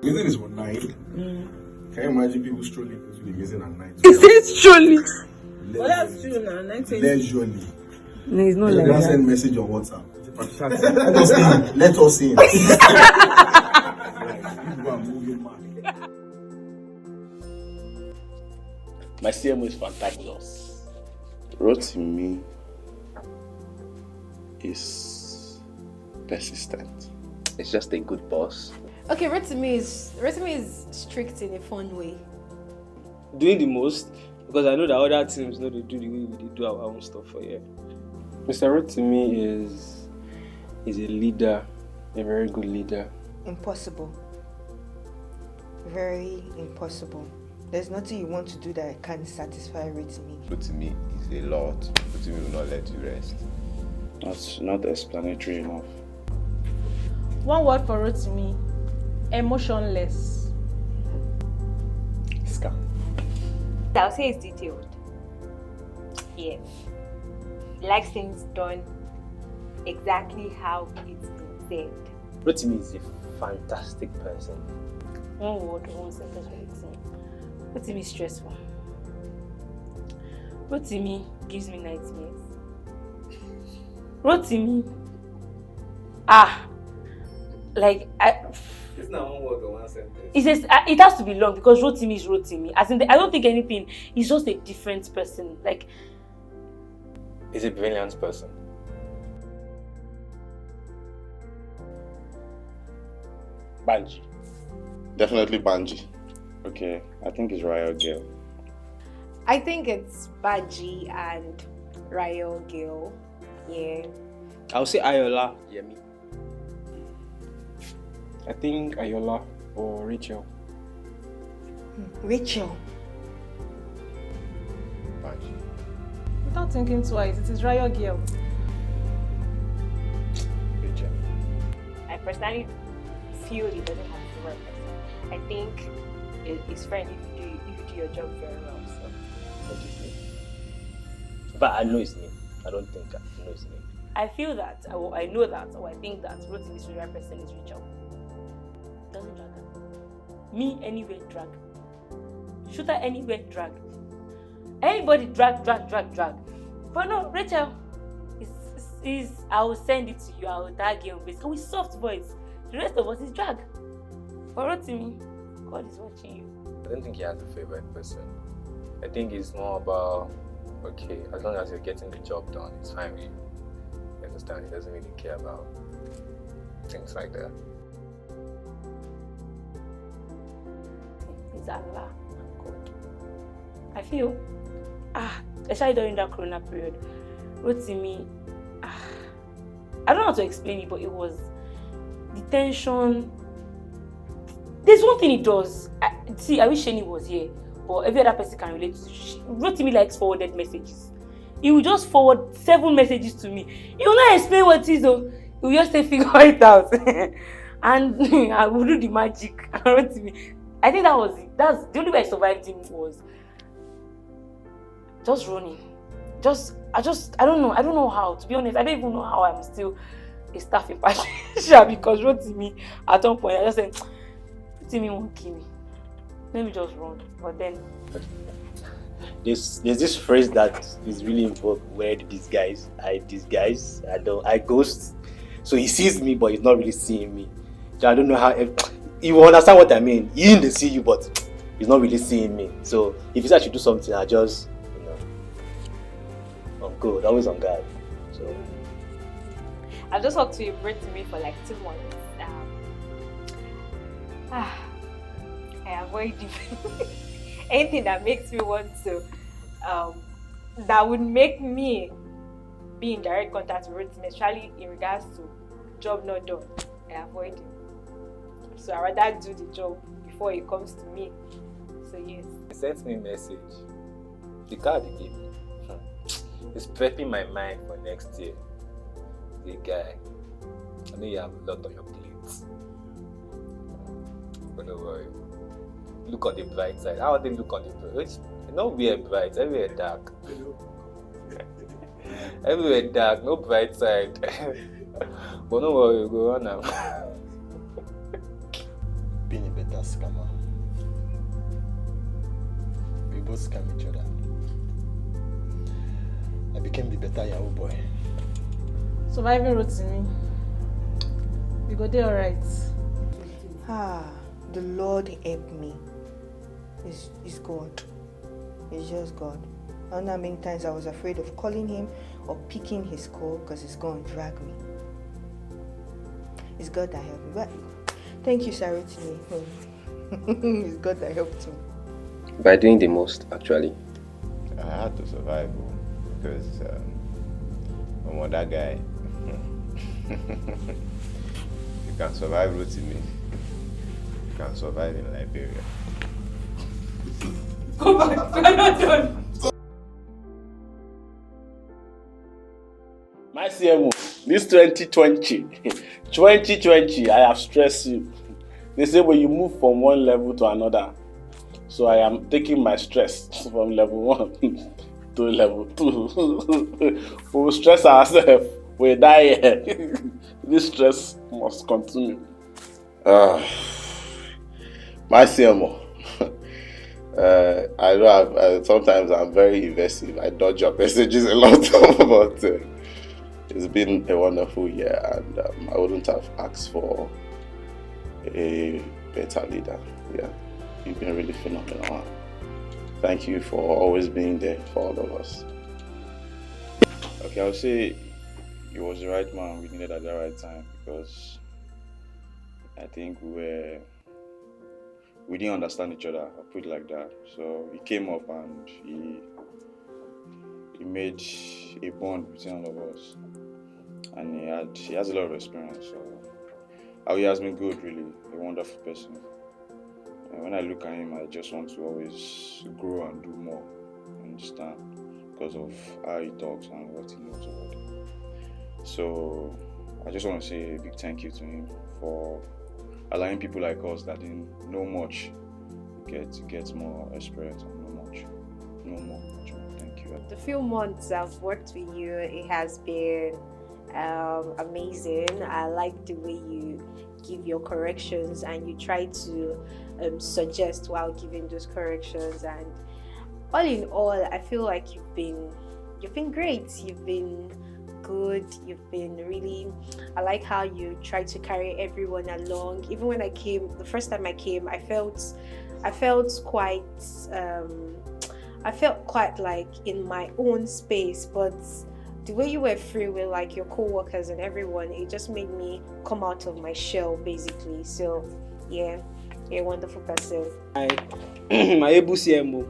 Reason is for 9. Can you imagine people strolling into the reason at night? Is this truly? Well, that's true now. 19. Leisurely. No, it's not You like can that. send message on WhatsApp. Let us in. Let us in. People are moving mad. My CMO is fantabulous. Rotimi is persistent. It's just a good boss. Okay, Rotimi is strict in a fun way. Doing the most, because I know that other teams know they do the way we do our own stuff for here. Mr. Rotimi is a leader, a very good leader. Impossible. Very impossible. There's nothing you want to do that can satisfy Rotimi. Rotimi is a lot. Rotimi will not let you rest. That's not explanatory enough. One word for Rotimi: emotionless. Scam. I'll say it's detailed. Yes. Likes things done exactly how it's been said. Rotimi is a fantastic person. One word, one sentence for Rotimi. Rotimi is stressful. Rotimi gives me nightmares. Rotimi, It's not one word or one sentence. it says it has to be long because Rotimi is Rotimi. As in, I don't think anything. He's just a different person. Like, He's a brilliant person. Banji. Definitely Banji. Okay, I think it's Royal Girl. I think it's Baji and Rayo Gil. Yeah. I'll say Ayola. Yemi. I think Ayola or Rachel. Rachel. Banji. without thinking twice, it is Rayo Girl. Rachel. I personally feel he doesn't have to work. I think it's fine if you do your job very well. So. What do you think? But I know his name. I don't think I know his name. I feel that, or I know that, or I think that Rotimi's favorite person is Rachel. Doesn't drag her. Me anywhere drag. Shooter anywhere drag. Anybody drag. But no, Rachel is I will send it to you. I will tag you on Facebook with soft voice. The rest of us is drag. But Rotimi, God is watching you. I don't think he has a favorite person. I think it's more about, okay, as long as you're getting the job done, it's fine with you. You understand? He doesn't really care about things like that. It's Allah and God. I feel, especially during that Corona period, Rotimi, I don't know how to explain it, but it was the tension. There's one thing he does. I wish Shani was here, but every other person can relate to it. Rotimi likes forwarded messages. He will just forward 7 messages to me. He will not explain what it is, though. He will just say, figure it out. And I will do the magic. Rotimi. I think that was it. That's the only way I survived him was just running. I don't know how, to be honest. I don't even know how I'm still a staff in Patricia because Rotimi, at one point, I just said, Rotimi won't kill me. Let me just run. But then, There's this phrase that is really important where I ghost. So he sees me, but he's not really seeing me. So I don't know how. You will understand what I mean. He didn't see you, but he's not really seeing me. So if he says I should do something, I just, I'm good, always on guard. So I've just talked to Rotimi for like 2 months. I avoid anything that makes me want to, that would make me be in direct contact with Rotimi, especially in regards to job not done. I avoid him. So I rather do the job before it comes to me. So yes. he sent me a message. The card he gave me. It's prepping my mind for next year. The guy. I know you have a lot on your plate. But don't worry. Look on the bright side. How they look on the bright side? Nowhere bright, everywhere dark. Everywhere dark, no bright side. But don't worry, we'll go on now. Being a better scammer. We both scam each other. I became the better Yahoo boy. Surviving Rotimi. We go there alright. The Lord help me. It's God. It's just God. I don't know how many times I was afraid of calling him or picking his call because it's going to drag me. It's God that helped me. But thank you, Sarah, to me. It's God that helped me. By doing the most, actually. I had to survive because I'm that guy. You can survive Rotimi. You can survive in Liberia. Go back. We're not done. My CMO, this 2020, I have stressed you. They say when you move from one level to another, so I am taking my stress from level 1 to level 2. We will stress ourselves, we die here. This stress must continue. My CMO. I know sometimes I'm very invasive. I dodge your messages a lot, but it's been a wonderful year, and I wouldn't have asked for a better leader. Yeah, you've been really phenomenal. Thank you for always being there for all of us. Okay, I'll say he was the right man we needed at the right time, because I think we didn't understand each other, I'll put it like that. So he came up and he made a bond between all of us, and he has a lot of experience. So he has been good, really, a wonderful person. And when I look at him, I just want to always grow and do more, understand, because of how he talks and what he knows about it. So I just want to say a big thank you to him for allowing people like us that didn't know much get more experience and know more. Thank you. The few months I've worked with you, it has been amazing. I like the way you give your corrections and you try to suggest while giving those corrections, and all in all, I feel like you've been great. You've been good. You've been really, I like how you try to carry everyone along. Even when I came, the first time I came, I felt quite like in my own space, but the way you were free with like your co-workers and everyone, it just made me come out of my shell basically. So yeah, you're a wonderful person. My Ebu CMO,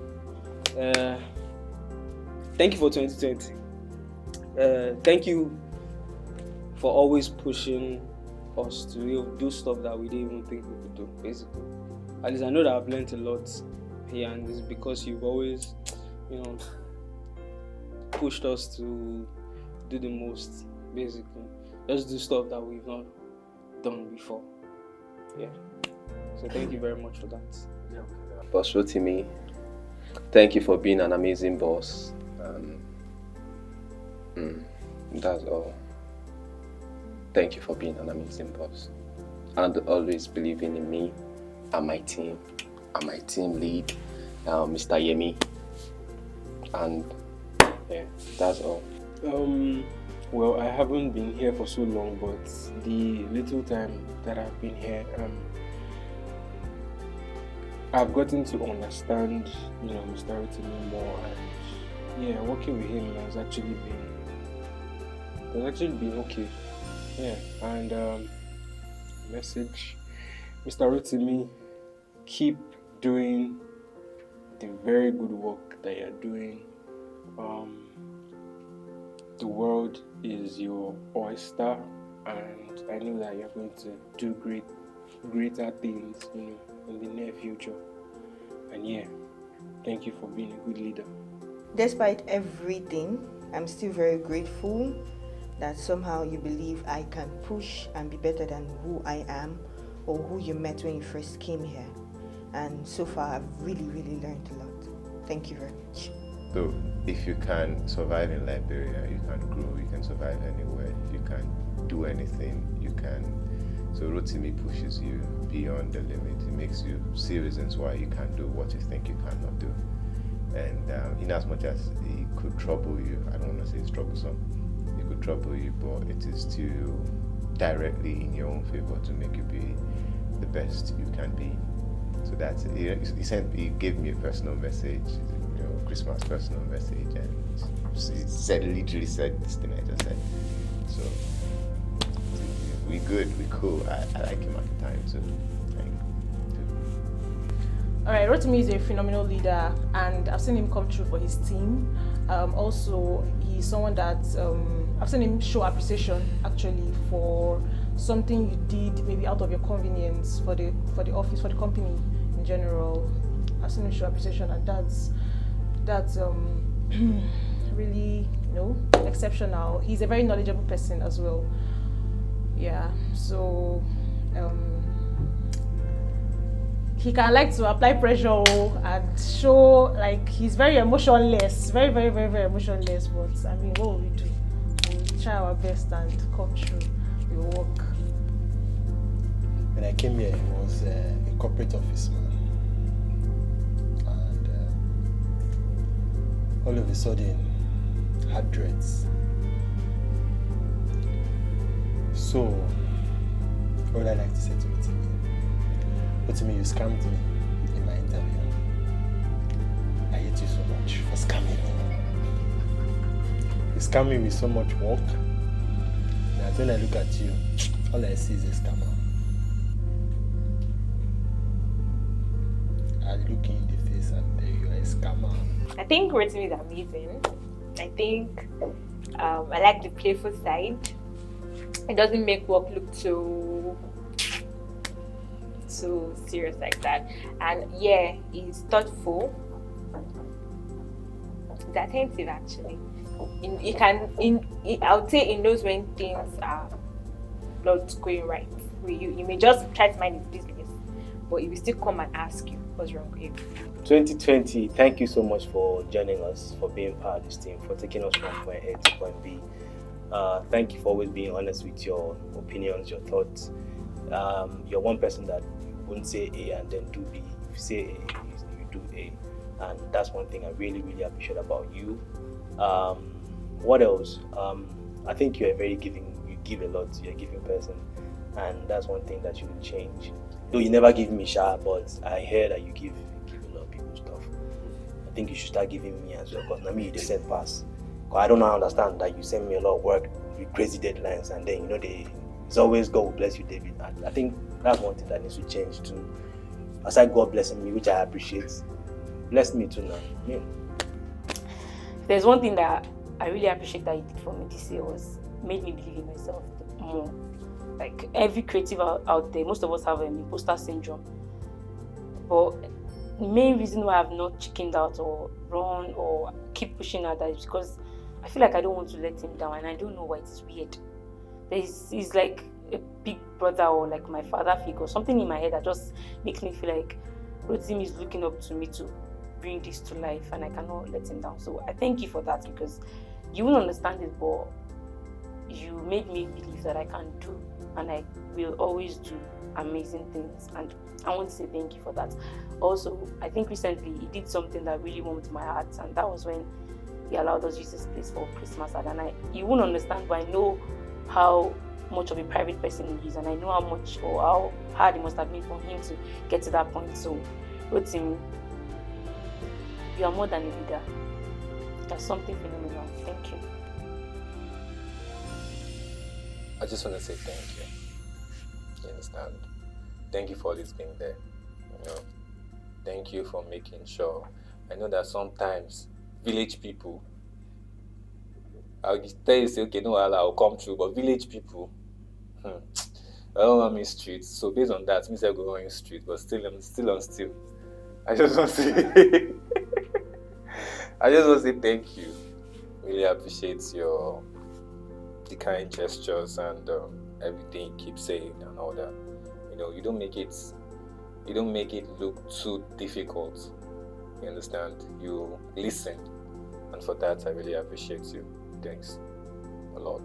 thank you for 2020. Thank you for always pushing us to do stuff that we didn't even think we could do, basically. At least I know that I've learned a lot here, and it's because you've always, pushed us to do the most, basically. Just do stuff that we've not done before. Yeah. So thank you very much for that. Boss Rotimi, thank you for being an amazing boss. That's all. Thank you for being an amazing boss and always believing in me and my team lead, Mr. Yemi. And yeah, that's all. Well, I haven't been here for so long, but the little time that I've been here, I've gotten to understand, Mr. Rotimi more, and yeah, working with him has actually been okay. Yeah, and message, Mr. Rotimi, keep doing the very good work that you're doing. The world is your oyster, and I know that you're going to do greater things, in the near future. And yeah, thank you for being a good leader. Despite everything, I'm still very grateful that somehow you believe I can push and be better than who I am or who you met when you first came here. And so far, I've really, really learned a lot. Thank you very much. So, if you can survive in Liberia, you can grow, you can survive anywhere. If you can do anything, you can So Rotimi pushes you beyond the limit. It makes you see reasons why you can't do what you think you cannot do. And in as much as it could trouble you, I don't want to say it's troublesome, it could trouble you, but it is still directly in your own favor to make you be the best you can be. So that's it. He gave me a personal message, Christmas personal message, and he literally said this thing I just said. So we good, we cool. I like him at the time too. Alright, Rotimi is a phenomenal leader, and I've seen him come through for his team. Also, he's someone that I've seen him show appreciation actually for something you did maybe out of your convenience for the office, for the company in general. I've seen him show appreciation, and that's really exceptional. He's a very knowledgeable person as well. Yeah, so he can like to apply pressure and show like he's very emotionless, very, very, very, very emotionless. But I mean, what will we do? We'll try our best and come through. We'll work. When I came here, he was a corporate office man, and all of a sudden, had dreads. So, what would I like to say to Rotimi, you scammed me in my interview. I hate you so much for scamming me. You scam me with so much work. Now when I look at you, all I see is a scammer. I look you in the face and tell you are a scammer. I think Rotimi is amazing. I think I like the playful side. It doesn't make work look so serious like that. And yeah, he's thoughtful. He's attentive actually. I would say he knows when things are not going right with you. You may just try to mind his business, but he will still come and ask you what's wrong with you. 2020, thank you so much for joining us, for being part of this team, for taking us from point A to point B. Thank you for always being honest with your opinions, your thoughts. You're one person that wouldn't say A and then do B. If you say A, you do A. And that's one thing I really, really appreciate about you. What else? I think you're very giving, you give a lot, you're a giving person. And that's one thing that you will change. Though you never give me but I hear that you give a lot of people stuff. I think you should start giving me as well, because now you just said pass. Because I don't understand that you send me a lot of work with crazy deadlines, and then it's always God will bless you, David. I think that's one thing that needs to change too. Aside God blessing me, which I appreciate, bless me too now. Yeah. There's one thing that I really appreciate that you did for me this year was made me believe in myself more. Like every creative out there, most of us have an imposter syndrome. But the main reason why I've not chickened out or run or keep pushing at that is because I feel like I don't want to let him down, and I don't know why. It's weird. He's like a big brother or like my father figure, something in my head that just makes me feel like Rotimi is looking up to me to bring this to life, and I cannot let him down. So I thank you for that, because you won't understand it, but you made me believe that I can do, and I will always do amazing things, and I want to say thank you for that. Also, I think recently he did something that really warmed my heart, and that was when he allowed us use this place for Christmas. And you won't understand, but I know how much of a private person he is, and I know how much or how hard it must have been for him to get to that point. So, Rotimi, you are more than a leader. That's something phenomenal. Thank you. I just want to say thank you. You understand? Thank you for always being there. Thank you for making sure. I know that sometimes village people, I'll tell you, say, okay, no, I'll come through, but village people, I don't want me street. So based on that, means I go on street, but still on still. I just want to say, thank you. Really appreciate the kind gestures and everything you keep saying and all that. You don't make it look too difficult. You understand? You listen, and for that I really appreciate you. Thanks a lot.